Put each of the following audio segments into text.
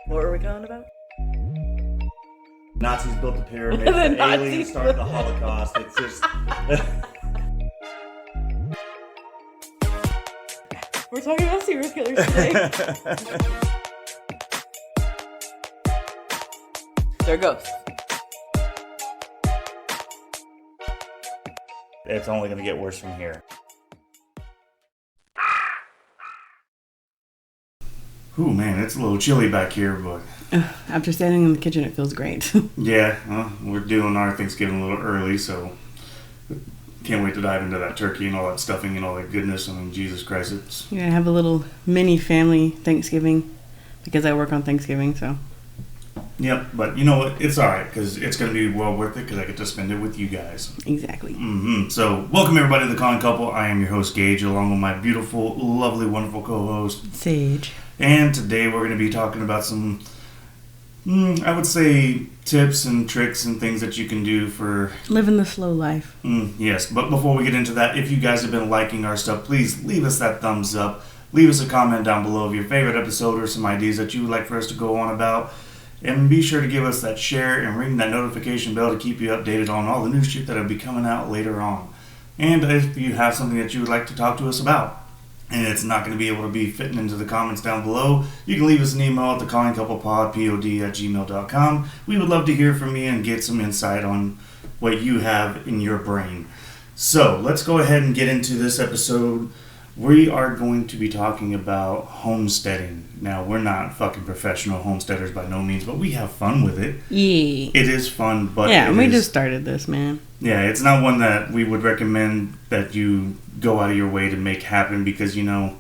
What were we going about? Nazis built the pyramids, the aliens started the Holocaust. It's just... We're talking about serial killers today. They're ghosts. It's only going to get worse from here. Ooh, man, it's a little chilly back here, but... After standing in the kitchen, it feels great. Yeah, well, we're doing our Thanksgiving a little early, so... Can't wait to dive into that turkey and all that stuffing and all that goodness. I mean, Jesus Christ, it's... Yeah, I have a little mini family Thanksgiving because I work on Thanksgiving, so... Yep, but you know what? It's alright, because it's going to be well worth it, because I get to spend it with you guys. Exactly. So, welcome everybody to The Calling Couple. I am your host, Gage, along with my beautiful, lovely, wonderful co-host, Sage. And today we're going to be talking about some, I would say, tips and tricks and things that you can do for... living the slow life. Yes, but before we get into that, if you guys have been liking our stuff, please leave us that thumbs up. Leave us a comment down below of your favorite episode or some ideas that you would like for us to go on about. And be sure to give us that share and ring that notification bell to keep you updated on all the new shit that'll be coming out later on. And if you have something that you would like to talk to us about, and it's not going to be able to be fitting into the comments down below, you can leave us an email at thecallingcouplepod@gmail.com. We would love to hear from you and get some insight on what you have in your brain. So, let's go ahead and get into this episode. We are going to be talking about homesteading. Now, we're not fucking professional homesteaders by no means, but we have fun with it. Yeah. It is fun, but yeah, we just started this, man. Yeah, it's not one that we would recommend that you go out of your way to make happen because, you know,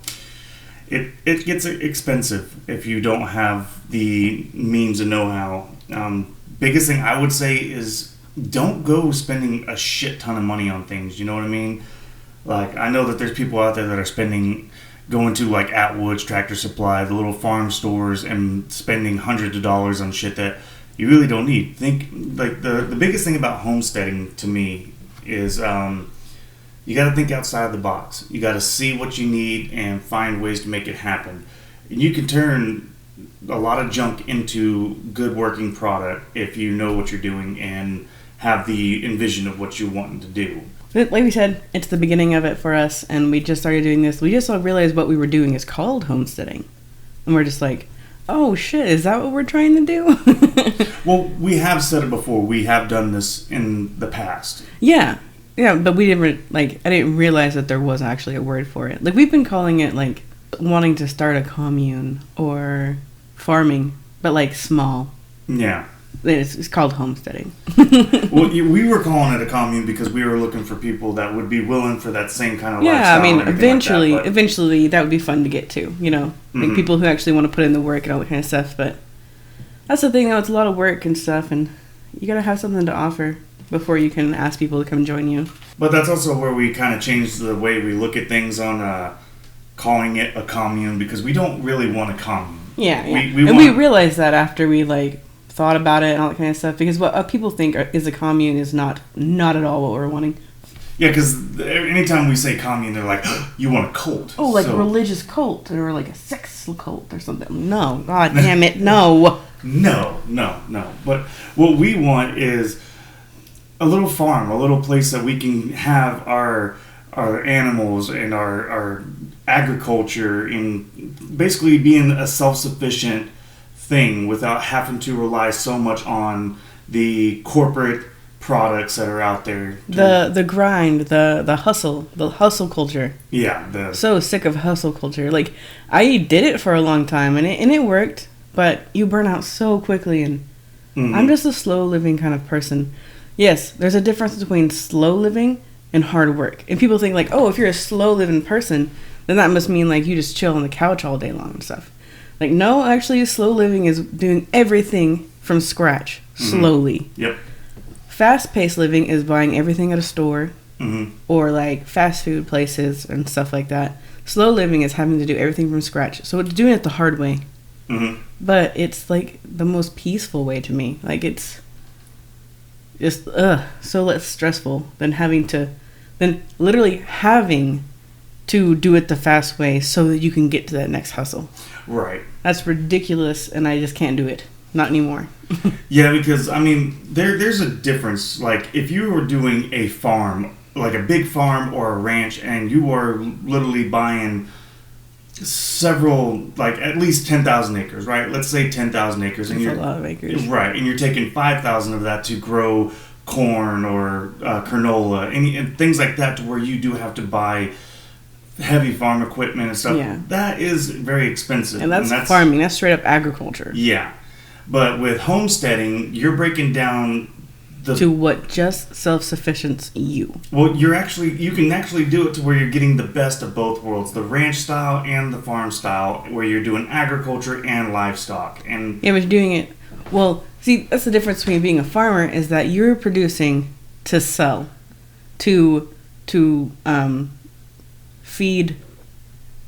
it gets expensive if you don't have the means and know-how. Biggest thing I would say is don't go spending a shit ton of money on things, you know what I mean? Like, I know that there's people out there that are going to like Atwood's, Tractor Supply, the little farm stores, and spending hundreds of dollars on shit that you really don't need. Think, like, the biggest thing about homesteading to me is you got to think outside the box. You got to see what you need and find ways to make it happen. And you can turn a lot of junk into good working product if you know what you're doing and have the envision of what you're wanting to do. Like we said, it's the beginning of it for us, and we just started doing this. We just all realized what we were doing is called homesteading. And we're just like, oh shit, is that what we're trying to do? Well, we have said it before. We have done this in the past. Yeah, but we didn't, I didn't realize that there was actually a word for it. Like, we've been calling it, like, wanting to start a commune or farming, but, like, small. Yeah. It's called homesteading. Well, we were calling it a commune because we were looking for people that would be willing for that same kind of lifestyle. Yeah, I mean, eventually that would be fun to get to, you know? Like, people who actually want to put in the work and all that kind of stuff, but that's the thing, though, it's a lot of work and stuff, and you gotta have something to offer before you can ask people to come join you. But that's also where we kind of changed the way we look at things on calling it a commune, because we don't really want a commune. Yeah. We realized that after we, like, thought about it and all that kind of stuff, because what people think is a commune is not at all what we're wanting. Yeah, because anytime we say commune, they're like, you want a cult. Oh, like a religious cult or like a sex cult or something. No, god damn it, no. No. But what we want is a little farm, a little place that we can have our animals and our agriculture, and basically being a self-sufficient thing without having to rely so much on the corporate products that are out there. The grind, the hustle culture. Yeah. So sick of hustle culture. Like, I did it for a long time and it worked, but you burn out so quickly, and I'm just a slow living kind of person. Yes, there's a difference between slow living and hard work. And people think like, oh, if you're a slow living person, then that must mean like you just chill on the couch all day long and stuff. Like, no, actually, slow living is doing everything from scratch, slowly. Yep. Fast-paced living is buying everything at a store, or, like, fast food places and stuff like that. Slow living is having to do everything from scratch. So it's doing it the hard way. But it's, like, the most peaceful way to me. Like, it's just, so less stressful than literally having to do it the fast way so that you can get to that next hustle. Right. That's ridiculous, and I just can't do it. Not anymore. Yeah, because, I mean, there's a difference. Like, if you were doing a farm, like a big farm or a ranch, and you are literally buying several, like, at least 10,000 acres, right? Let's say 10,000 acres. That's a lot of acres. Right, and you're taking 5,000 of that to grow corn or canola, and things like that, to where you do have to buy heavy farm equipment and stuff. Yeah. That is very expensive. And that's farming. That's straight up agriculture. Yeah. But with homesteading, you're breaking down to what just self-sufficient's you. Well, you can actually do it to where you're getting the best of both worlds, the ranch style and the farm style, where you're doing agriculture and livestock. And yeah, but you're doing it. Well, see, that's the difference between being a farmer, is that you're producing to sell, to feed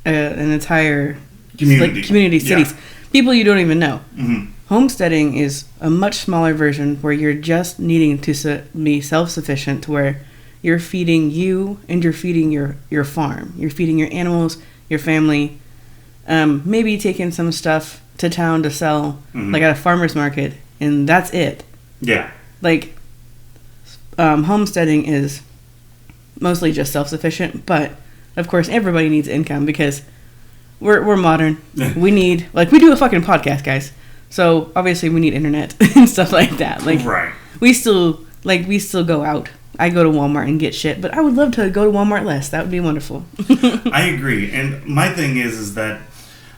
an entire community, cities, people you don't even know. Mm-hmm. Homesteading is a much smaller version where you're just needing to be self-sufficient, to where you're feeding you and you're feeding your farm. You're feeding your animals, your family, maybe taking some stuff to town to sell, like at a farmer's market, and that's it. Yeah. Like, homesteading is mostly just self-sufficient, but of course everybody needs income because we're modern. We need, like, we do a fucking podcast, guys. So obviously we need internet and stuff like that. Like, right. We still go out. I go to Walmart and get shit, but I would love to go to Walmart less. That would be wonderful. I agree. And my thing is that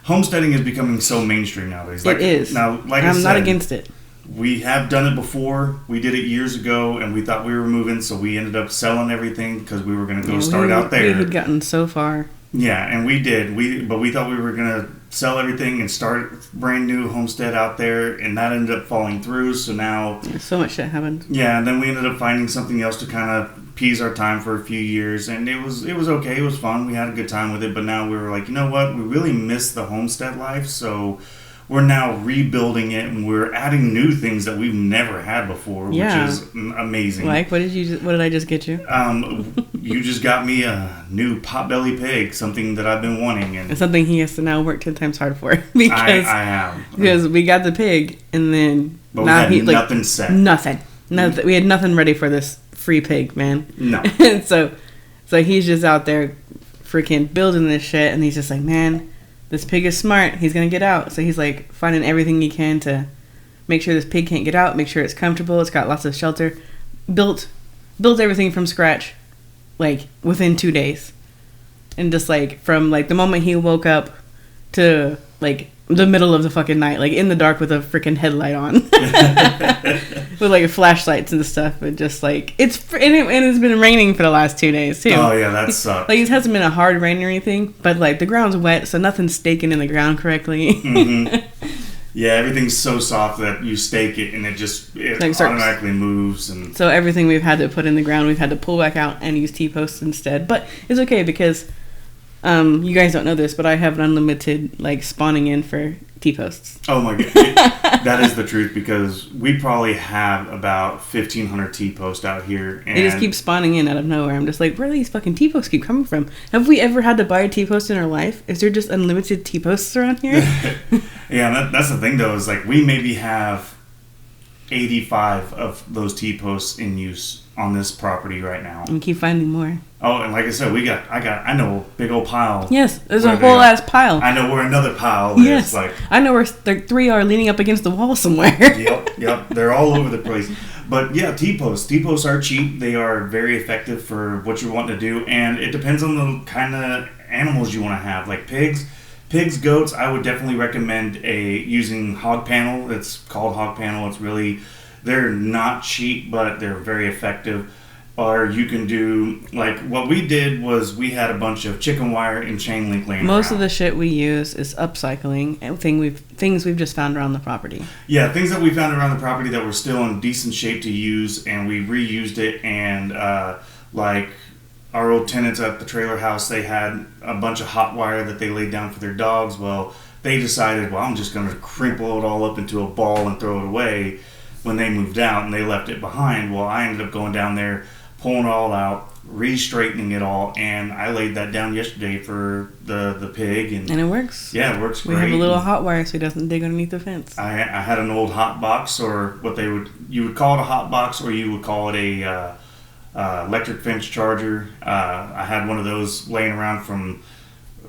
homesteading is becoming so mainstream nowadays. Like, it is. Now, like I'm not against it. We have done it before. We did it years ago, and we thought we were moving, so we ended up selling everything because we were going to go start out there. We had gotten so far. Yeah, and we did. But we thought we were going to sell everything and start a brand new homestead out there, and that ended up falling through. So now, so much shit happened. Yeah, and then we ended up finding something else to kind of appease our time for a few years, and it was okay. It was fun. We had a good time with it. But now we were like, you know what? We really miss the homestead life, so we're now rebuilding it, and we're adding new things that we've never had before, which is amazing. Like, what did I just get you? You just got me a new potbelly pig, something that I've been wanting, and it's something he has to now work 10 times harder for because I have, because we got the pig, and then but now we had nothing set. Nothing. We had nothing ready for this free pig, man. No. And so he's just out there freaking building this shit, and he's just like, man, this pig is smart. He's going to get out. So he's like finding everything he can to make sure this pig can't get out, make sure it's comfortable, it's got lots of shelter. Built everything from scratch, like, within 2 days. And just, like, from, like, the moment he woke up to, like, the middle of the fucking night, like, in the dark with a freaking headlight on. With, like, flashlights and stuff. And just, like, and it's been raining for the last 2 days, too. Oh, yeah, that sucks. Like, it hasn't been a hard rain or anything, but, like, the ground's wet, so nothing's staking in the ground correctly. Mm-hmm. Yeah, everything's so soft that you stake it and it like automatically moves. And so everything we've had to put in the ground, we've had to pull back out and use T-posts instead. But it's okay because you guys don't know this, but I have an unlimited, like, spawning in for T-posts. Oh my god, that is the truth, because we probably have about 1,500 T-posts out here. And they just keep spawning in out of nowhere. I'm just like, where do these fucking T-posts keep coming from? Have we ever had to buy a T-post in our life? Is there just unlimited T-posts around here? Yeah, that's the thing though, is like we maybe have 85 of those T-posts in use on this property right now. And keep finding more. Oh, and like I said, I know a big old pile. Yes, there's a whole ass pile. I know where another pile is. Yes, like, I know where three are leaning up against the wall somewhere. Yep, they're all over the place. But yeah, T-posts are cheap. They are very effective for what you're wanting to do, and it depends on the kind of animals you want to have. Like pigs, goats, I would definitely recommend using hog panel. It's called hog panel. They're not cheap, but they're very effective. Or you can do, like, what we did was we had a bunch of chicken wire and chain link laying Most around. of the shit we use is upcycling and things we've just found around the property. Yeah, things that we found around the property that were still in decent shape to use, and we reused it. And like our old tenants at the trailer house, they had a bunch of hot wire that they laid down for their dogs. Well, they decided, well, I'm just going to crumple it all up into a ball and throw it away when they moved out, and they left it behind. Well, I ended up going down there, pulling it all out, re-straightening it all, and I laid that down yesterday for the pig, and it works. Yeah, it works great. We have a little hot wire so he doesn't dig underneath the fence. I had an old hot box, or what you would call it a hot box, or you would call it a electric fence charger. I had one of those laying around from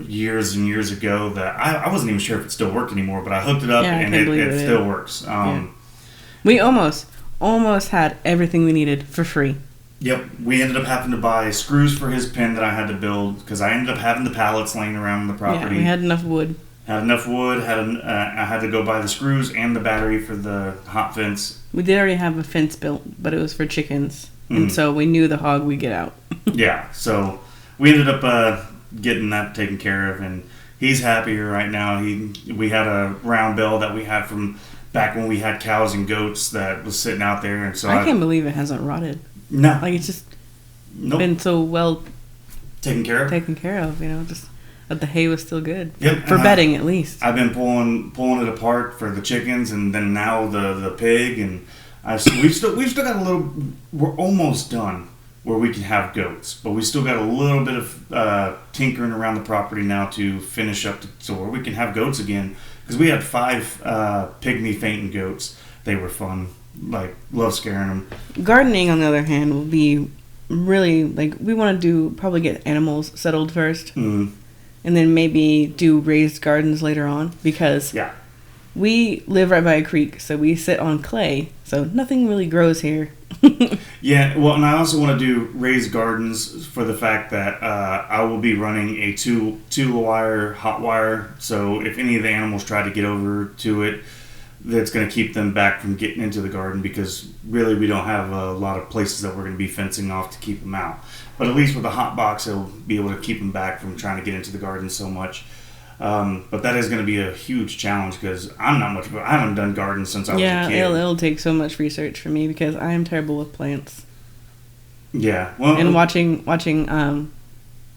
years and years ago that I wasn't even sure if it still worked anymore, but I hooked it up and it still works. We almost had everything we needed for free. Yep, we ended up having to buy screws for his pen that I had to build because I ended up having the pallets laying around the property. Yeah, we had enough wood. I had to go buy the screws and the battery for the hot fence. We did already have a fence built, but it was for chickens, and so we knew the hog would get out. Yeah, so we ended up getting that taken care of, and he's happier right now. We had a round bell that we had from back when we had cows and goats that was sitting out there, and so I can't believe it hasn't rotted. No, like it's just been so well taken care of. You know, just that the hay was still good. Yep, for bedding at least. I've been pulling it apart for the chickens, and then now the pig, and we've still got a little. We're almost done where we can have goats, but we still got a little bit of tinkering around the property now to finish up so where we can have goats again, because we had 5 pygmy fainting goats. They were fun, like love scaring them. Gardening, on the other hand, will be really like we want to probably get animals settled first, and then maybe do raised gardens later on, because we live right by a creek, so we sit on clay, so nothing really grows here. Yeah, well, and I also want to do raised gardens for the fact that I will be running a two wire hot wire, so if any of the animals try to get over to it, that's going to keep them back from getting into the garden, because really we don't have a lot of places that we're going to be fencing off to keep them out. But at least with the hot box, it'll be able to keep them back from trying to get into the garden so much. But that is going to be a huge challenge, because I haven't done gardens since I was a kid. Yeah, it'll take so much research for me, because I am terrible with plants. Yeah, well, and watching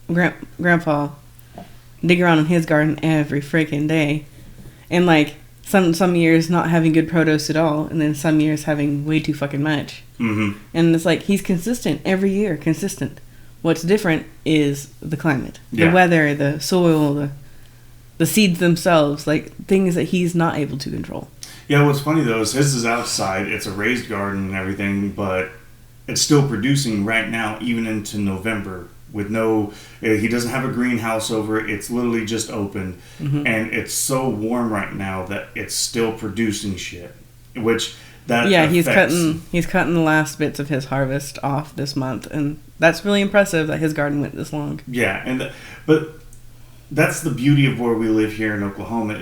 Grandpa dig around in his garden every freaking day, and like some years not having good produce at all, and then some years having way too fucking much. Mm-hmm. And it's like he's consistent every year, consistent. What's different is the climate, the weather, the soil, the seeds themselves, like things that he's not able to control. Yeah, what's funny though is his is outside. It's a raised garden and everything, but it's still producing right now, even into November, with he doesn't have a greenhouse over it. It's literally just open, and it's so warm right now that it's still producing shit, which affects. he's cutting the last bits of his harvest off this month, and that's really impressive that his garden went this long. Yeah, but that's the beauty of where we live here in Oklahoma,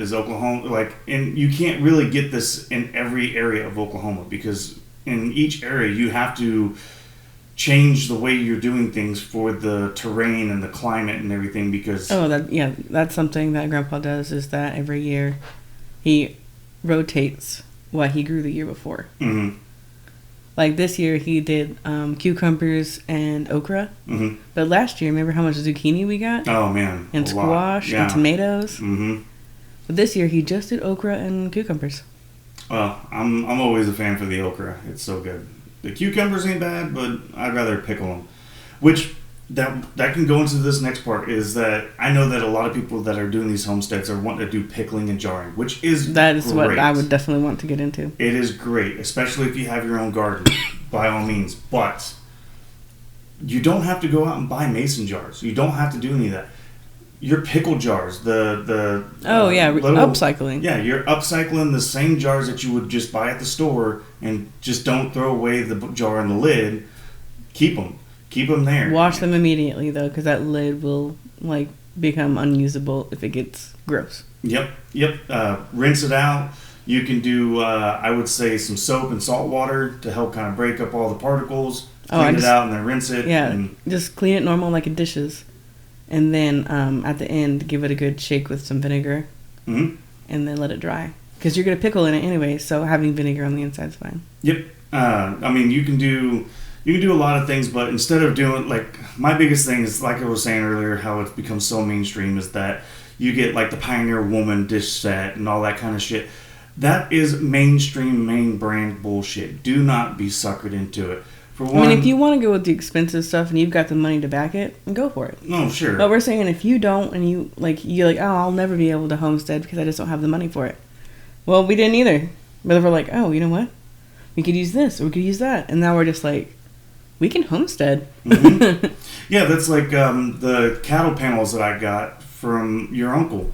and you can't really get this in every area of Oklahoma, because in each area you have to change the way you're doing things for the terrain and the climate and everything, because that's something that Grandpa does, is that every year he rotates what he grew the year before. Mm-hmm. Like this year he did cucumbers and okra, but last year, remember how much zucchini we got? Oh man, and squash and tomatoes. Mm-hmm. But this year he just did okra and cucumbers. Well, I'm always a fan for the okra. It's so good. The cucumbers ain't bad, but I'd rather pickle them. Which that can go into this next part, is that I know that a lot of people that are doing these homesteads are wanting to do pickling and jarring, which is great. What I would definitely want to get into. It is great, especially if you have your own garden, by all means. But you don't have to go out and buy mason jars. You don't have to do any of that. Your pickle jars, upcycling. Yeah, you're upcycling the same jars that you would just buy at the store, and just don't throw away the jar and the lid. Keep them there. Wash them immediately though, because that lid will become unusable if it gets gross. Yep. Rinse it out. You can do, I would say, some soap and salt water to help kind of break up all the particles. Clean it out and then rinse it. Yeah, just clean it normal like it dishes. And then at the end, give it a good shake with some vinegar. Mm-hmm. And then let it dry. Because you're going to pickle in it anyway, so having vinegar on the inside is fine. Yep. You can do a lot of things, but instead of doing, my biggest thing is, like I was saying earlier, how it's become so mainstream, is that you get, the Pioneer Woman dish set and all that kind of shit. That is mainstream, main brand bullshit. Do not be suckered into it. For one, I mean, if you want to go with the expensive stuff and you've got the money to back it, go for it. No, sure. But we're saying if you don't and you're like, oh, I'll never be able to homestead because I just don't have the money for it. Well, we didn't either. But we're like, oh, you know what? We could use this or we could use that. And now we're just like, we can homestead. Mm-hmm. Yeah, that's like the cattle panels that I got from your uncle.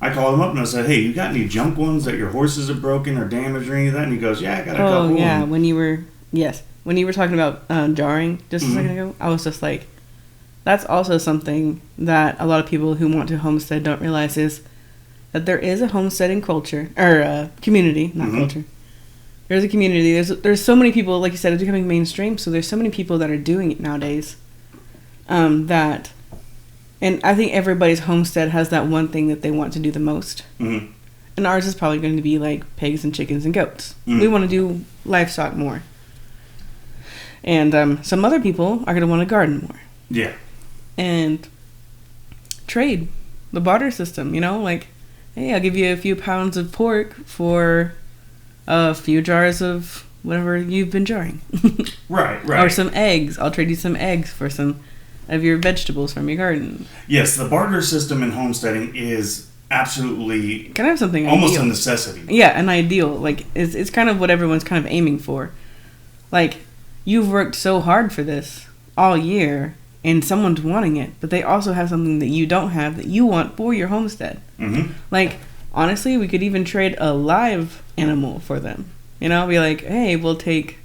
I called him up and I said, hey, you got any junk ones that your horses are broken or damaged or any of that? And he goes, yeah, I got a couple. Oh, yeah. When you were talking about jarring just a second ago, I was just like, that's also something that a lot of people who want to homestead don't realize is that there is a homesteading culture, or community, not culture. There's a community. There's so many people, like you said, it's becoming mainstream, so there's so many people that are doing it nowadays. And I think everybody's homestead has that one thing that they want to do the most. Mm-hmm. And ours is probably going to be like pigs and chickens and goats. Mm-hmm. We want to do livestock more. And some other people are going to want to garden more. Yeah. And trade, the barter system, like, hey, I'll give you a few pounds of pork for a few jars of whatever you've been jarring. Right. Or some eggs. I'll trade you some eggs for some of your vegetables from your garden. Yes, the barter system in homesteading is absolutely kind of something almost ideal. A necessity. Yeah, an ideal. Like, it's kind of what everyone's kind of aiming for. Like, you've worked so hard for this all year, and someone's wanting it, but they also have something that you don't have that you want for your homestead. Mm-hmm. Like, honestly, we could even trade a live animal for them. Be like, hey, we'll take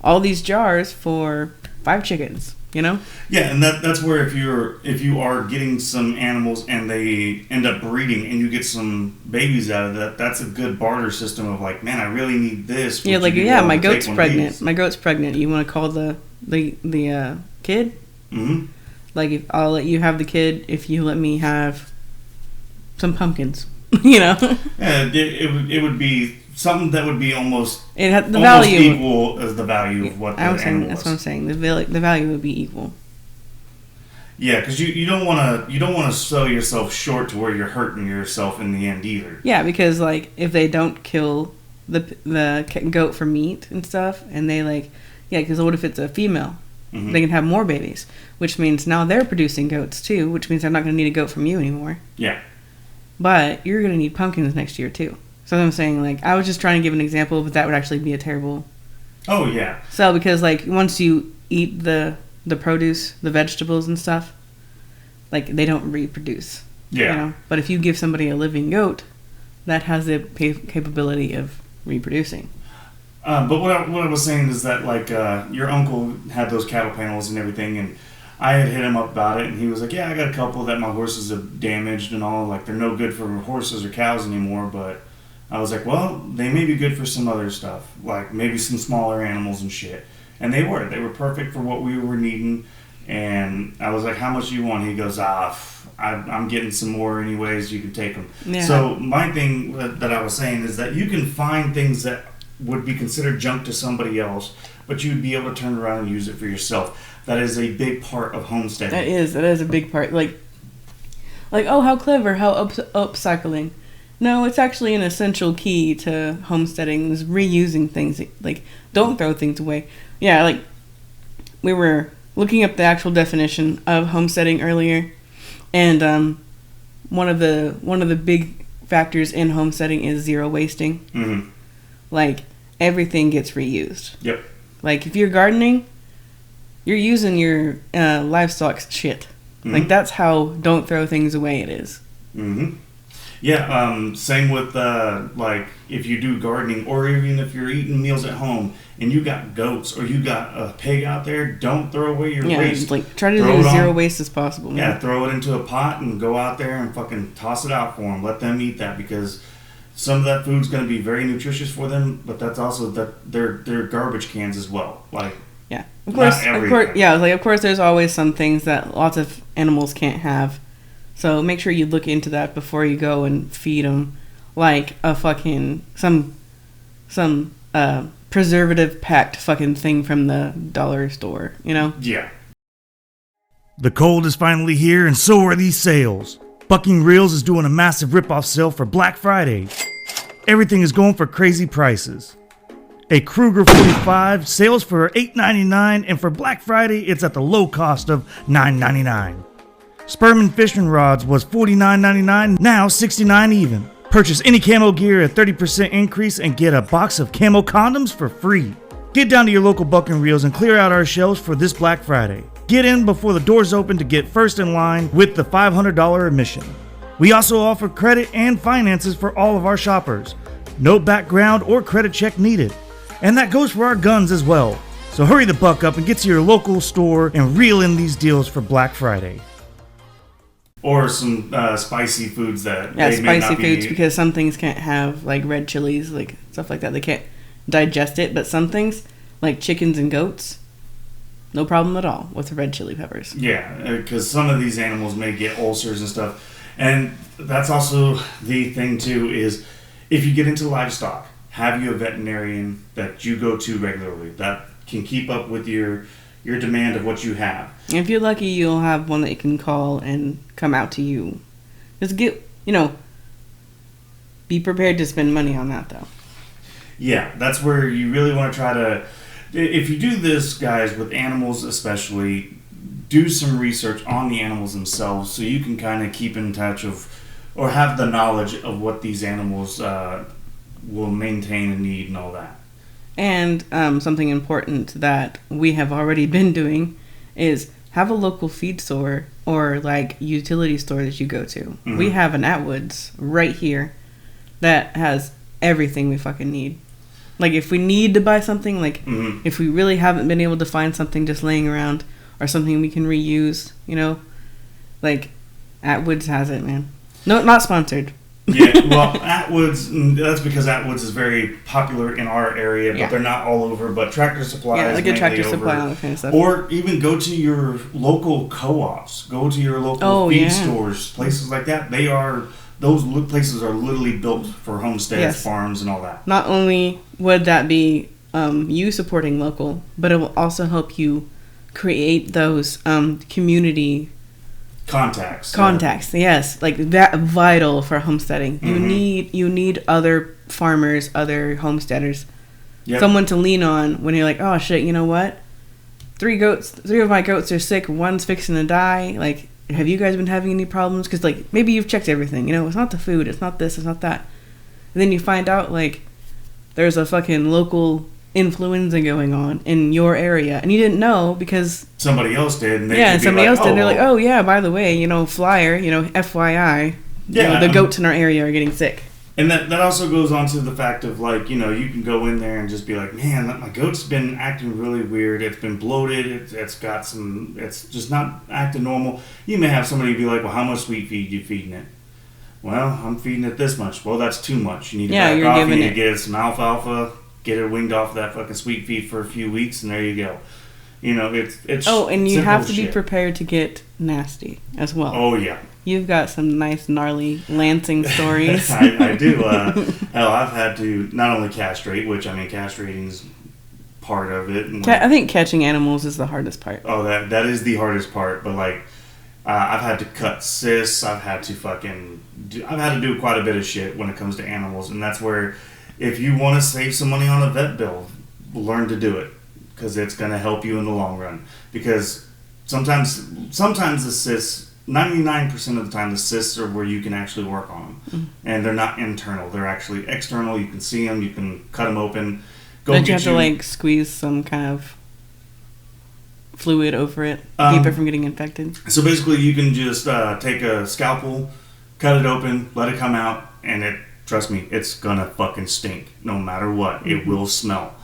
all these jars for 5 chickens. Yeah, and that's where if you are getting some animals and they end up breeding and you get some babies out of that, that's a good barter system of like, man, I really need this. Yeah, like, yeah, my goat's pregnant. My goat's pregnant. You want to call the kid? Mm-hmm. Like, I'll let you have the kid if you let me have some pumpkins. Yeah, it would be something that would be almost value equal as the value of what the animal was. That's what I'm saying. The value would be equal. Yeah, because you don't want to sell yourself short to where you're hurting yourself in the end either. Yeah, because like if they don't kill the goat for meat and stuff, and they because what if it's a female? Mm-hmm. They can have more babies, which means now they're producing goats too, which means they're not going to need a goat from you anymore. Yeah. But you're going to need pumpkins next year too. So I'm saying, like, I was just trying to give an example, but that would actually be a terrible. Oh yeah. So because like once you eat the produce, the vegetables and stuff, like they don't reproduce. Yeah. But if you give somebody a living goat, that has the capability of reproducing. But what I was saying is that like your uncle had those cattle panels and everything, and I had hit him up about it, and he was like, yeah, I got a couple that my horses have damaged and all. Like, they're no good for horses or cows anymore, but I was like, well, they may be good for some other stuff, like maybe some smaller animals and shit. And they were perfect for what we were needing. And I was like, how much do you want? He goes, I'm getting some more anyways, you can take them. Yeah. So my thing that I was saying is that you can find things that would be considered junk to somebody else, but you'd be able to turn around and use it for yourself. That is a big part of homesteading. That is a big part. Like, oh, how clever, how upcycling. No, it's actually an essential key to homesteading, is reusing things. Like, don't throw things away. Yeah, like, we were looking up the actual definition of homesteading earlier, and one of the big factors in homesteading is zero wasting. Mm-hmm. Like, everything gets reused. Yep. Like, if you're gardening, you're using your livestock shit. Mm-hmm. Like, that's how don't throw things away it is. Mm-hmm. Yeah, same with, like, if you do gardening, or even if you're eating meals at home, and you got goats, or you got a pig out there, don't throw away your waste. Like, try to do as zero waste as possible. Man. Yeah, throw it into a pot, and go out there and fucking toss it out for them. Let them eat that, because some of that food's going to be very nutritious for them, but that's also that they're garbage cans as well. Like, yeah, of course, yeah. Like, of course, there's always some things that lots of animals can't have. So make sure you look into that before you go and feed them, like a fucking some preservative packed fucking thing from the dollar store. Yeah. The cold is finally here, and so are these sales. Bucking Reels is doing a massive rip-off sale for Black Friday. Everything is going for crazy prices. A Kruger 45 sales for $8.99, and for Black Friday, it's at the low cost of $9.99. Spurman fishing rods was $49.99, now $69 even. Purchase any camo gear at 30% increase and get a box of camo condoms for free. Get down to your local Buck and Reels and clear out our shelves for this Black Friday. Get in before the doors open to get first in line with the $500 admission. We also offer credit and finances for all of our shoppers. No background or credit check needed. And that goes for our guns as well. So hurry the buck up and get to your local store and reel in these deals for Black Friday. Or some spicy foods that they may not be... foods, because some things can't have, like, red chilies, like, stuff like that. They can't digest it, but some things, like chickens and goats, no problem at all with the red chili peppers. Yeah, because some of these animals may get ulcers and stuff. And that's also the thing, too, is if you get into livestock, have you a veterinarian that you go to regularly that can keep up with your demand of what you have. If you're lucky, you'll have one that you can call and come out to you. Just be prepared to spend money on that, though. Yeah, that's where you really want to try to... If you do this, guys, with animals especially, do some research on the animals themselves so you can kind of keep in touch or have the knowledge of what these animals will maintain and need and all that. And something important that we have already been doing is have a local feed store or like utility store that you go to. Mm-hmm. We have an Atwoods right here that has everything we fucking need. Like if we need to buy something, like mm-hmm. if we really haven't been able to find something just laying around or something we can reuse, like Atwoods has it, man. No, not sponsored. Yeah, well, Atwoods, that's because Atwoods is very popular in our area, but they're not all over. But Tractor Supply is mainly Tractor Supply and all that kind of stuff. Or even go to your local co-ops, go to your local feed stores, places like that. Those places are literally built for homesteads, farms, and all that. Not only would that be you supporting local, but it will also help you create those community contacts, yes, like that vital for homesteading. Mm-hmm. You need other farmers, other homesteaders, someone to lean on when you're like, oh shit, you know what? 3 of my goats are sick. One's fixing to die. Like, have you guys been having any problems? Because like maybe you've checked everything. It's not the food. It's not this. It's not that. And then you find out like there's a fucking local influenza going on in your area, and you didn't know because somebody else did. And somebody else did. And they're like, oh yeah, by the way, flyer, FYI, the goats in our area are getting sick. And that also goes on to the fact of like, you can go in there and just be like, man, my goat's been acting really weird. It's been bloated. It's just not acting normal. You may have somebody be like, well, how much sweet feed you feeding it? Well, I'm feeding it this much. Well, that's too much. You need to back off. You need to get it some alfalfa. Get it winged off of that fucking sweet feed for a few weeks, and there you go. It's and you have to be prepared to get nasty as well. Oh yeah, you've got some nice gnarly Lansing stories. I do. Hell, I've had to not only castrate, which castrating's part of it. I think catching animals is the hardest part. Oh, that is the hardest part. But like, I've had to cut cysts. I've had to do quite a bit of shit when it comes to animals, and that's where. If you want to save some money on a vet bill, learn to do it because it's going to help you in the long run. Because sometimes the cysts, 99% of the time, the cysts are where you can actually work on them. Mm-hmm. And they're not internal. They're actually external. You can see them. You can cut them open. But you have to squeeze some kind of fluid over it, keep it from getting infected. So basically you can just take a scalpel, cut it open, let it come out, and trust me, it's gonna fucking stink no matter what. Mm-hmm. It will smell.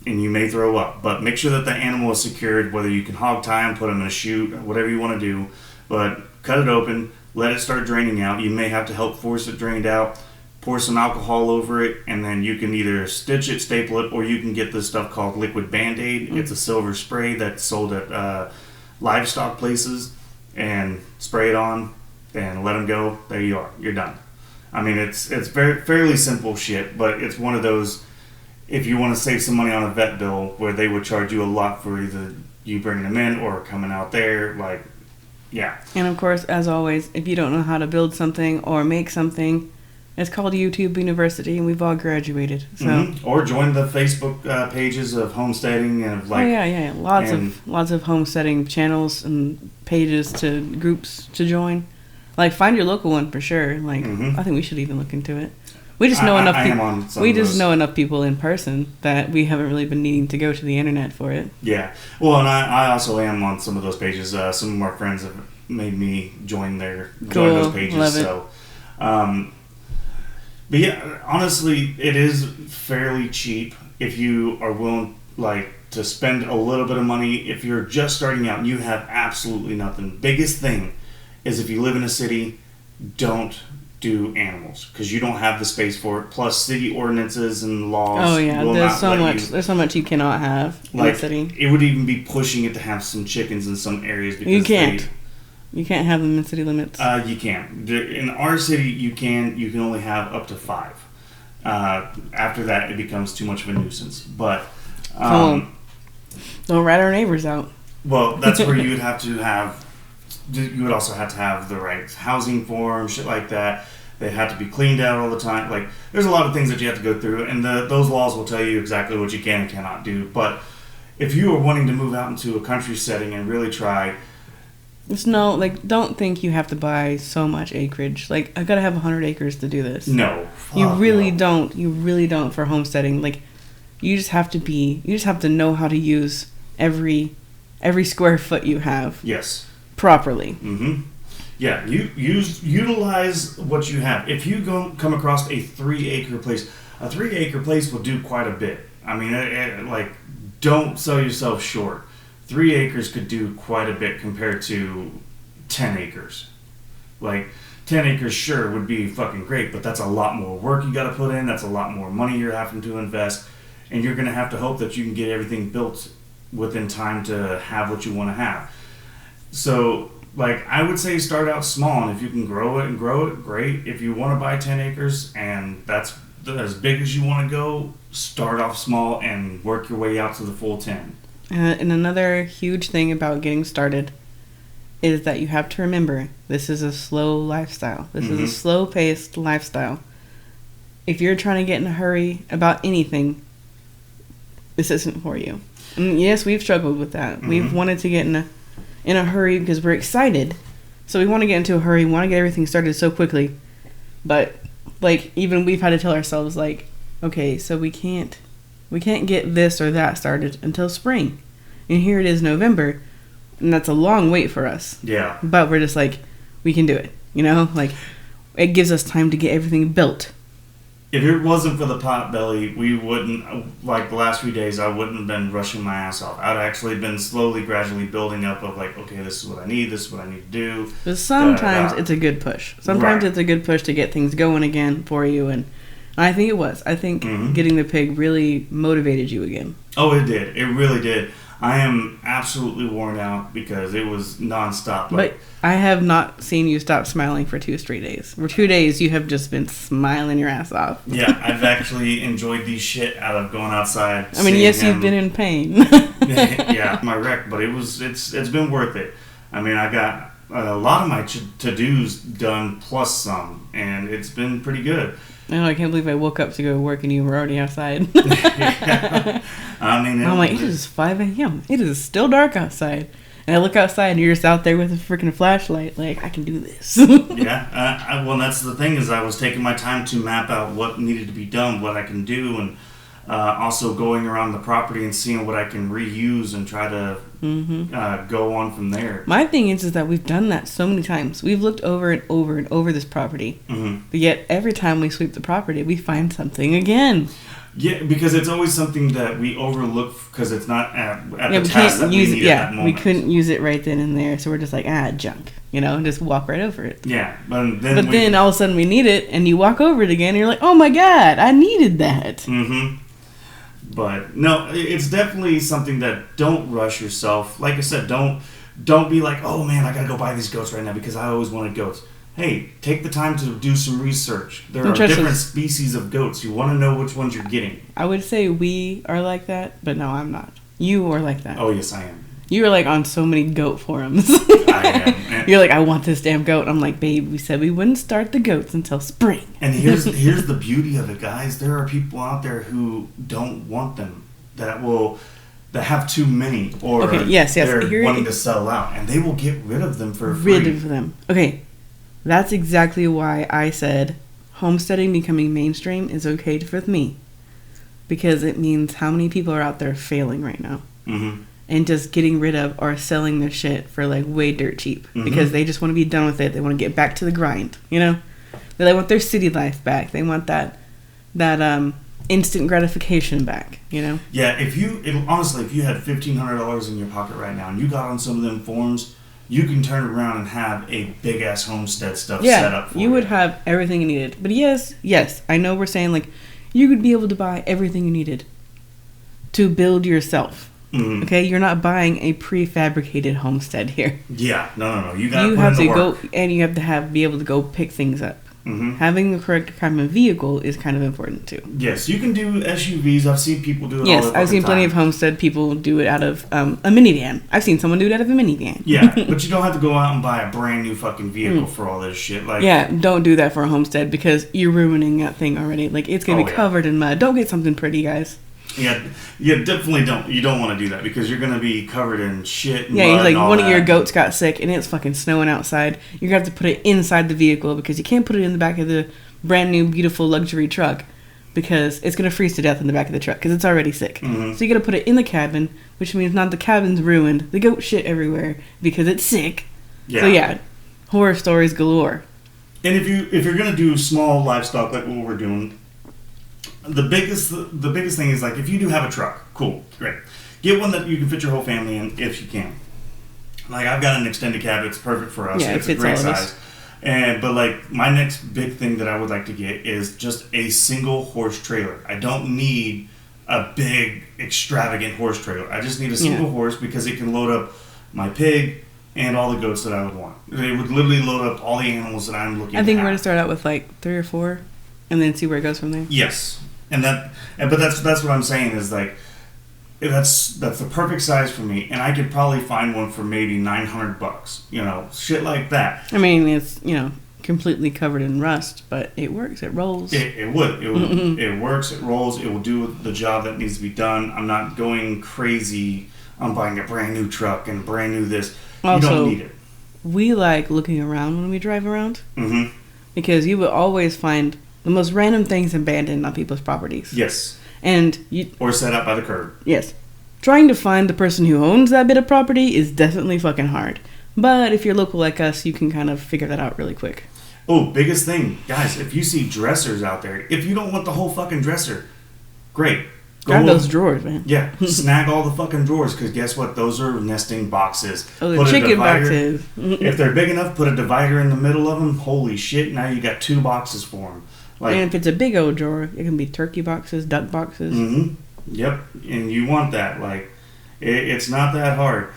And you may throw up. But make sure that the animal is secured, whether you can hog tie them, put them in a chute, whatever you want to do. But cut it open, let it start draining out. You may have to help force it drained out. Pour some alcohol over it, and then you can either stitch it, staple it, or you can get this stuff called liquid Band-Aid. Mm-hmm. It's a silver spray that's sold at livestock places. And spray it on, and let them go. There you are. You're done. It's fairly simple shit, but it's one of those, if you want to save some money on a vet bill where they would charge you a lot for either you bringing them in or coming out there, like, yeah. And of course, as always, if you don't know how to build something or make something, It's called YouTube University, and we've all graduated. So or join the Facebook pages of homesteading and like. Oh yeah. Lots of homesteading channels and pages to groups to join. Like find your local one for sure. Like I think we should even look into it. We just know enough people. We just know enough people in person that we haven't really been needing to go to the internet for it. Yeah. Well, and I also am on some of those pages. Some of our friends have made me join those pages. Love it. So, but yeah, honestly, it is fairly cheap if you are willing, like, to spend a little bit of money. If you're just starting out and you have absolutely nothing, biggest thing is if you live in a city, don't do animals because you don't have the space for it. Plus, city ordinances and laws. Oh yeah, there's so much. There's so much you cannot have in the city. It would even be pushing it to have some chickens in some areas because you can't. You can't have them in city limits. You can't. In our city, you can. You can only have up to 5. After that, it becomes too much of a nuisance. But don't rat our neighbors out. Well, that's where you would have to have. You would also have to have the right housing for them, shit like that. They have to be cleaned out all the time. Like, there's a lot of things that you have to go through, and those laws will tell you exactly what you can and cannot do. But if you are wanting to move out into a country setting and really try, don't think you have to buy so much acreage. Like, I gotta have 100 acres to do this. No, you really don't. You really don't for homesteading. Like, you just have to know how to use every square foot you have. Yes. Properly. Mm-hmm. Yeah, utilize what you have. If you come across a 3-acre place, a 3-acre place will do quite a bit. I mean, like, don't sell yourself short. 3 acres could do quite a bit compared to 10 acres. Like, 10 acres sure would be fucking great, but that's a lot more work you got to put in. That's a lot more money you're having to invest, and you're going to have to hope that you can get everything built within time to have what you want to have. So, like, I would say start out small, and if you can grow it, great. If you want to buy 10 acres and that's as big as you want to go, start off small and work your way out to the full 10. And another huge thing about getting started is that you have to remember this is a slow lifestyle. This is a slow-paced lifestyle. If you're trying to get in a hurry about anything, this isn't for you. And yes, we've struggled with that. We've wanted to get in a hurry because we're excited. So we want to get into a hurry. We want to get everything started so quickly. But, like, even we've had to tell ourselves, like, okay, so we can't get this or that started until spring. And here it is November. And that's a long wait for us. Yeah. But we're just like, we can do it. You know? Like, it gives us time to get everything built. If it wasn't for the potbelly, we wouldn't, like, the last few days, I wouldn't have been rushing my ass off. I'd actually been slowly, gradually building up of, like, okay, this is what I need, this is what I need to do. But sometimes it's a good push. Sometimes it's a good push to get things going again for you, and I think it was. I think getting the pig really motivated you again. Oh, it did. It really did. I am absolutely worn out because it was nonstop. But I have not seen you stop smiling for 2 straight days. For 2 days, you have just been smiling your ass off. Yeah, I've actually enjoyed the shit out of going outside. I mean, yes, you've been in pain. Yeah, my wreck, but it's been worth it. I mean, I got a lot of my to-dos done plus some, and it's been pretty good. I can't believe I woke up to go to work and you were already outside. Yeah. I mean, I'm like, it is 5 a.m. It is still dark outside. And I look outside and you're just out there with a freaking flashlight. Like, I can do this. Yeah. Well, that's the thing is I was taking my time to map out what needed to be done, what I can do, and also going around the property and seeing what I can reuse and try to go on from there. My thing is that we've done that so many times. We've looked over and over and over this property. But yet, every time we sweep the property, we find something again. Yeah, because it's always something that we overlook because it's not at the task that we need at that moment. We couldn't use it right then and there, so we're just like, junk, and just walk right over it. Yeah, but then all of a sudden we need it, and you walk over it again, and you're like, oh my god, I needed that. But no, it's definitely something that don't rush yourself. Like I said, don't be like, oh man, I gotta go buy these goats right now because I always wanted goats. Hey, take the time to do some research. There are different species of goats. You want to know which ones you're getting. I would say we are like that, but no, I'm not. You are like that. Oh, yes, I am. You are like on so many goat forums. I am. And You're like, I want this damn goat. I'm like, babe, we said we wouldn't start the goats until spring. And here's the beauty of it, guys. There are people out there who don't want them, that have too many, or Okay, yes. they're wanting to sell out, and they will get rid of them for free. Rid of them. Okay, that's exactly why I said homesteading becoming mainstream is okay for me, because it means how many people are out there failing right now. Mm-hmm. And just getting rid of or selling their shit for like way dirt cheap, because they just want to be done with it. They want to get back to the grind, you know? They want their city life back. They want that instant gratification back, you know? Yeah, honestly, if you had $1,500 in your pocket right now and you got on some of them forums, you can turn around and have a big ass homestead stuff set up for you. You would have everything you needed. But yes, I know we're saying like you could be able to buy everything you needed to build yourself. Mm-hmm. Okay, you're not buying a prefabricated homestead here. Yeah, no. You have to go, and you have to be able to go pick things up. Mm-hmm. Having the correct kind of vehicle is kind of important too. Yes, you can do SUVs. I've seen people do it. Yes, I've seen plenty of homestead people do it out of a minivan. I've seen someone do it out of a minivan. Yeah, but you don't have to go out and buy a brand new fucking vehicle for all this shit. Like, yeah, don't do that for a homestead, because you're ruining that thing already. Like, it's gonna be covered in mud. Don't get something pretty, guys. Yeah, definitely don't. You don't want to do that, because you're going to be covered in shit and mud. Yeah, like one of your goats got sick and it's fucking snowing outside. You're going to have to put it inside the vehicle, because you can't put it in the back of the brand new, beautiful luxury truck, because it's going to freeze to death in the back of the truck because it's already sick. Mm-hmm. So you got to put it in the cabin, which means not the cabin's ruined, the goat shit everywhere because it's sick. Yeah. So yeah, horror stories galore. And if you're going to do small livestock like what we're doing, the biggest thing is, like, if you do have a truck, cool, great. Get one that you can fit your whole family in if you can. Like, I've got an extended cab. It's perfect for us. Yeah, it's a great size. But like, my next big thing that I would like to get is just a single horse trailer. I don't need a big extravagant horse trailer. I just need a single horse, because it can load up my pig and all the goats that I would want. It would literally load up all the animals that I'm looking at. I think we're going to start out with like 3 or 4 and then see where it goes from there. Yes. But that's what I'm saying is, like, that's the perfect size for me, and I could probably find one for maybe $900, you know, shit like that. I mean, it's, you know, completely covered in rust, but it works, it rolls. It would. It works, it rolls, it will do the job that needs to be done. I'm not going crazy on buying a brand new truck and brand new this. Also, you don't need it. We like looking around when we drive around, because you will always find the most random things abandoned on people's properties. Yes. Or set up by the curb. Yes. Trying to find the person who owns that bit of property is definitely fucking hard. But if you're local like us, you can kind of figure that out really quick. Oh, biggest thing. Guys, if you see dressers out there, if you don't want the whole fucking dresser, great. Grab those drawers, man. Yeah, snag all the fucking drawers, because guess what? Those are nesting boxes. Oh, the chicken boxes. If they're big enough, put a divider in the middle of them. Holy shit, now you got 2 boxes for them. Like, and if it's a big old drawer, it can be turkey boxes, duck boxes. Mm-hmm. Yep, and you want that. Like, it's not that hard.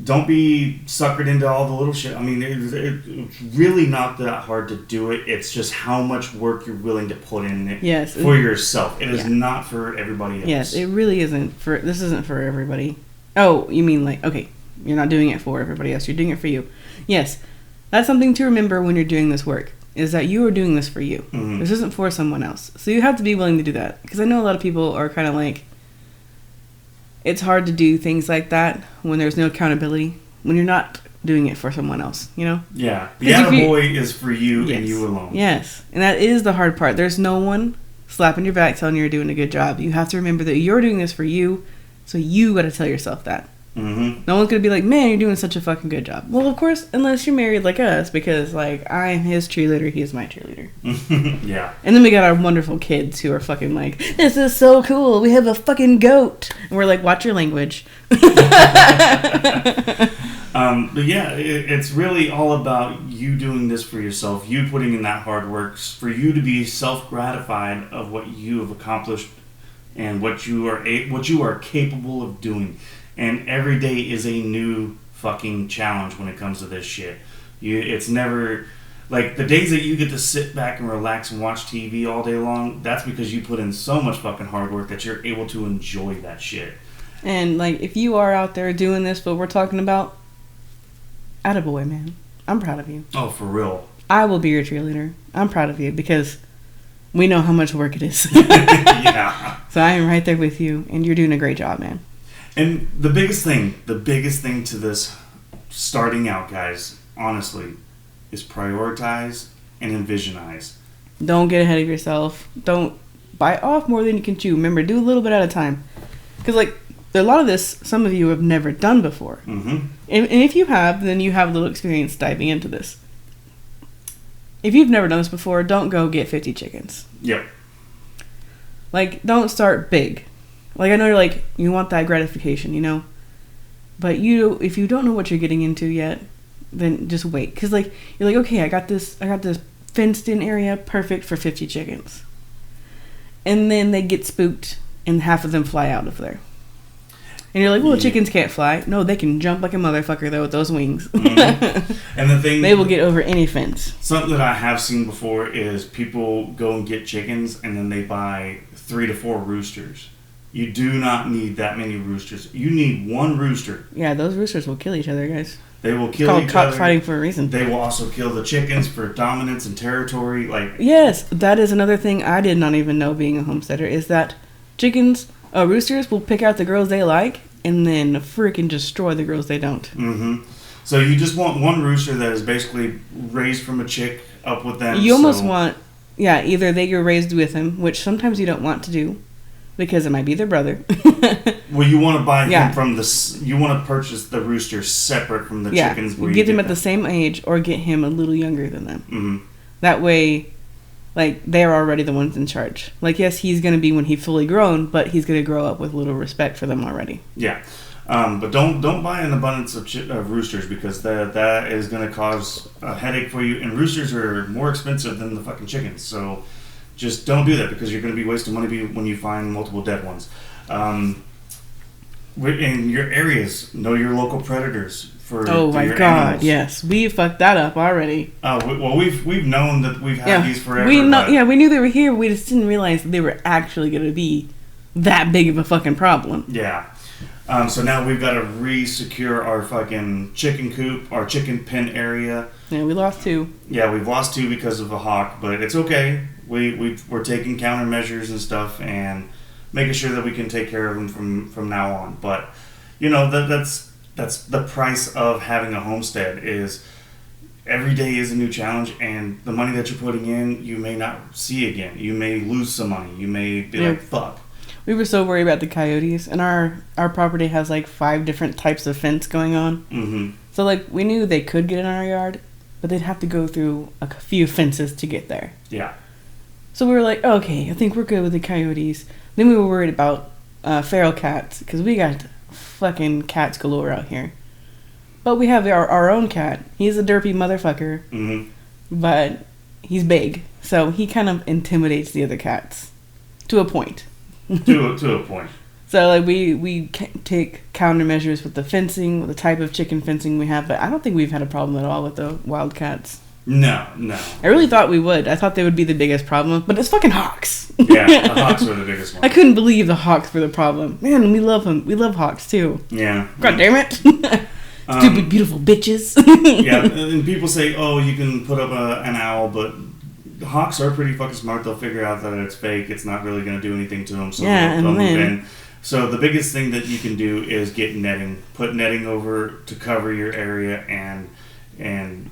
Don't be suckered into all the little shit. I mean, it's really not that hard to do it. It's just how much work you're willing to put in it for yourself. It is not for everybody else. Yes, it really isn't. This isn't for everybody. Oh, you mean like, okay, you're not doing it for everybody else. You're doing it for you. Yes, that's something to remember when you're doing this work, is that you are doing this for you. Mm-hmm. This isn't for someone else. So you have to be willing to do that. Because I know a lot of people are kind of like, it's hard to do things like that when there's no accountability, when you're not doing it for someone else, you know? Yeah. The attaboy is for you and you alone. Yes. And that is the hard part. There's no one slapping your back telling you you're doing a good job. You have to remember that you're doing this for you, so you got to tell yourself that. Mm-hmm. No one's going to be like, man, you're doing such a fucking good job. Well, of course, unless you're married like us, because, like, I'm his cheerleader, he's my cheerleader. Yeah. And then we got our wonderful kids who are fucking like, this is so cool, we have a fucking goat. And we're like, watch your language. But yeah, it's really all about you doing this for yourself, you putting in that hard work, for you to be self-gratified of what you have accomplished and what you are capable of doing. And every day is a new fucking challenge when it comes to this shit. It's never... Like, the days that you get to sit back and relax and watch TV all day long, that's because you put in so much fucking hard work that you're able to enjoy that shit. And, like, if you are out there doing this, what we're talking about, attaboy, man. I'm proud of you. Oh, for real. I will be your cheerleader. I'm proud of you because we know how much work it is. Yeah. So I am right there with you, and you're doing a great job, man. And the biggest thing to this starting out, guys, honestly, is prioritize and envisionize. Don't get ahead of yourself. Don't bite off more than you can chew. Remember, do a little bit at a time. Because, like, a lot of this, some of you have never done before. Mm-hmm. And if you have, then you have a little experience diving into this. If you've never done this before, don't go get 50 chickens. Yep. Like, don't start big. Like, I know you're like, you want that gratification, you know? But if you don't know what you're getting into yet, then just wait. Because, like, you're like, okay, I got this fenced in area, perfect for 50 chickens. And then they get spooked, and half of them fly out of there. And you're like, well, chickens can't fly. No, they can jump like a motherfucker, though, with those wings. Mm-hmm. And the thing... They will get over any fence. Something that I have seen before is people go and get chickens, and then they buy 3 to 4 roosters. You do not need that many roosters. You need one rooster. Yeah, those roosters will kill each other, guys. They will kill each other. It's called cockfighting for a reason. They will also kill the chickens for dominance and territory. Like, yes, that is another thing I did not even know being a homesteader, is that roosters will pick out the girls they like and then freaking destroy the girls they don't. Mm-hmm. So you just want one rooster that is basically raised from a chick up with them. You almost want, either they get raised with him, which sometimes you don't want to do because it might be their brother. Well, you want to buy him from you want to purchase the rooster separate from the chickens. Where get them at the same age or get him a little younger than them. Mm-hmm. That way, like, they're already the ones in charge. Like, yes, he's going to be when he's fully grown, but he's going to grow up with a little respect for them already. Yeah. But don't buy an abundance of roosters because that is going to cause a headache for you. And roosters are more expensive than the fucking chickens. So just don't do that because you're going to be wasting money when you find multiple dead ones. In your areas, know your local predators. Oh my god, animals. Yes. We fucked that up already. We've known that we've had these forever. We knew they were here, but we just didn't realize that they were actually going to be that big of a fucking problem. Yeah. So now we've got to re-secure our fucking chicken coop, our chicken pen area. Yeah, we lost 2. Yeah, we've lost 2 because of a hawk, but it's okay. We're taking countermeasures and stuff and making sure that we can take care of them from now on. But, you know, that's the price of having a homestead is every day is a new challenge, and the money that you're putting in, you may not see again. You may lose some money. You may be like, fuck. We were so worried about the coyotes, and our property has like 5 different types of fence going on. Mm-hmm. So like we knew they could get in our yard, but they'd have to go through a few fences to get there. Yeah. So we were like, okay, I think we're good with the coyotes. Then we were worried about feral cats because we got fucking cats galore out here. But we have our own cat. He's a derpy motherfucker, but he's big, so he kind of intimidates the other cats to a point. to a point. So like we take countermeasures with the fencing, with the type of chicken fencing we have, but I don't think we've had a problem at all with the wild cats. No. I really thought we would. I thought they would be the biggest problem, but it's fucking hawks. Yeah, the hawks were the biggest one. I couldn't believe the hawks were the problem. Man, we love them. We love hawks too. Yeah. God damn it. Stupid, beautiful bitches. Yeah, and people say, oh, you can put up an owl, but hawks are pretty fucking smart. They'll figure out that it's fake. It's not really going to do anything to them, so they'll move in. So the biggest thing that you can do is get netting. Put netting over to cover your area, and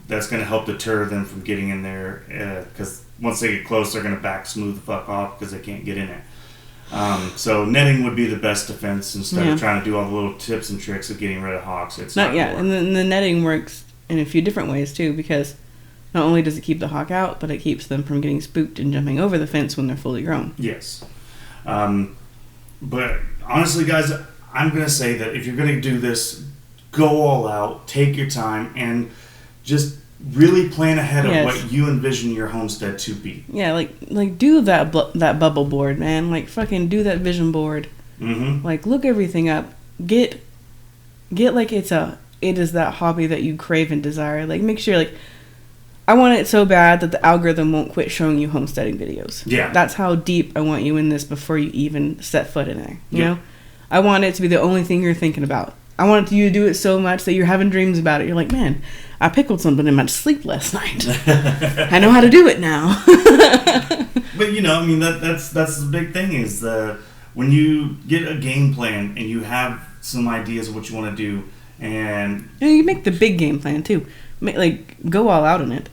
that's going to help deter them from getting in there, because once they get close, they're going to back smooth the fuck off because they can't get in it. So netting would be the best defense instead of trying to do all the little tips and tricks of getting rid of hawks. It's not and the netting works in a few different ways too, because not only does it keep the hawk out, but it keeps them from getting spooked and jumping over the fence when they're fully grown. Yes. But honestly, guys, I'm going to say that if you're going to do this, go all out, take your time, and just really plan ahead of what you envision your homestead to be. Yeah, like do that bubble board, man. Like fucking do that vision board. Mm-hmm. Like look everything up. Get like it is that hobby that you crave and desire. Like make sure like I want it so bad that the algorithm won't quit showing you homesteading videos. Yeah. That's how deep I want you in this before you even set foot in there. You know? I want it to be the only thing you're thinking about. I wanted you to do it so much that you're having dreams about it. You're like, man, I pickled something in my sleep last night. I know how to do it now. But I mean, that's the big thing is when you get a game plan and you have some ideas of what you want to do, and you make the big game plan too. Go all out in it.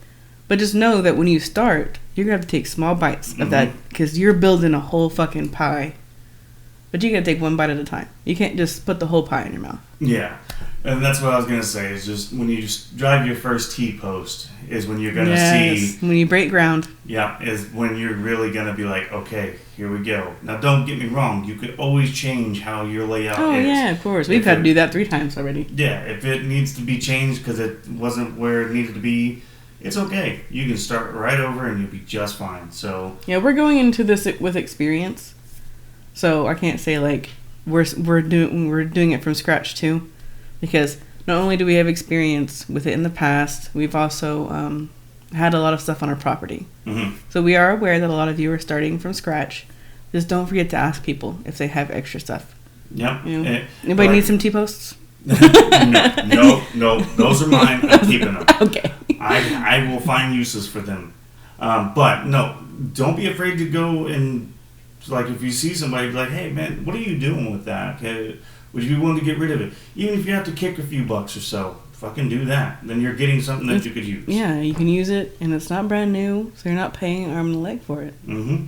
But just know that when you start, you're going to have to take small bites of that because you're building a whole fucking pie. But you got to take one bite at a time. You can't just put the whole pie in your mouth. Yeah. And that's what I was going to say is just when you just drive your first T-post is when you're going to see... when you break ground. Yeah, is when you're really going to be like, okay, here we go. Now, don't get me wrong. You could always change how your layout is. Oh, yeah, of course. We've had to do that 3 times already. Yeah, if it needs to be changed because it wasn't where it needed to be, it's okay. You can start right over and you'll be just fine. So yeah, we're going into this with experience. So I can't say like we're doing it from scratch too. Because not only do we have experience with it in the past, we've also had a lot of stuff on our property. Mm-hmm. So we are aware that a lot of you are starting from scratch. Just don't forget to ask people if they have extra stuff. Yep. Anybody need some T-posts? No, those are mine. I'm keeping them. Okay. I will find uses for them. But no, don't be afraid to go and, like, if you see somebody, be like, hey man, what are you doing with that? Okay, would you be willing to get rid of it? Even if you have to kick a few bucks or so, fucking do that. Then you're getting something that you could use. Yeah, you can use it, and it's not brand new, so you're not paying arm and a leg for it. Mm-hmm.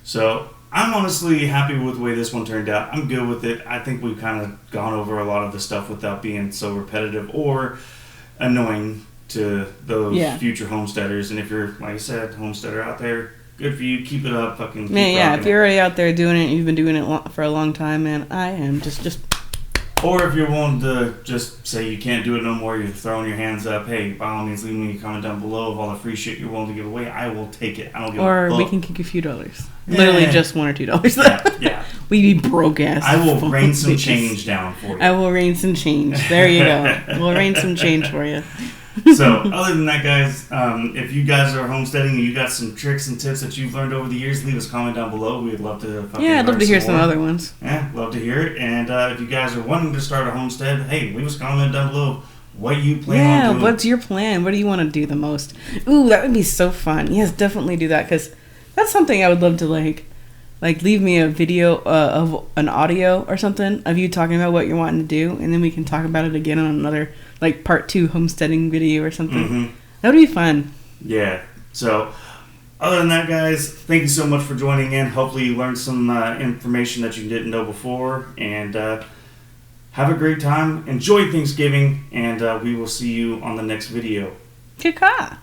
So I'm honestly happy with the way this one turned out. I'm good with it. I think we've kind of gone over a lot of the stuff without being so repetitive or annoying to those future homesteaders. And if you're, like I said, homesteader out there, good for you. Keep it up. Fucking keep if you're already out there doing it, you've been doing it for a long time, man. I am just. Or if you're willing to just say you can't do it no more, you're throwing your hands up. Hey, by all means, leave me a comment down below of all the free shit you're willing to give away. I will take it. I don't give a fuck. Or we can kick a few dollars. Literally just $1 or $2. Yeah. We'd be broke ass. I will rain some change down for you. I will rain some change. There you go. We'll rain some change for you. So, other than that, guys, if you guys are homesteading and you got some tricks and tips that you've learned over the years, leave us a comment down below. We'd love to I'd love to hear some other ones. Yeah, love to hear it. And if you guys are wanting to start a homestead, hey, leave us a comment down below what you plan on doing. What's your plan? What do you want to do the most? Ooh, that would be so fun. Yes, definitely do that, because that's something I would love to, like leave me a video of an audio or something of you talking about what you're wanting to do, and then we can talk about it again on another, like, part 2 homesteading video or something. Mm-hmm. That would be fun. Yeah. So, other than that, guys, thank you so much for joining in. Hopefully you learned some information that you didn't know before, and have a great time. Enjoy Thanksgiving, and we will see you on the next video. Kika.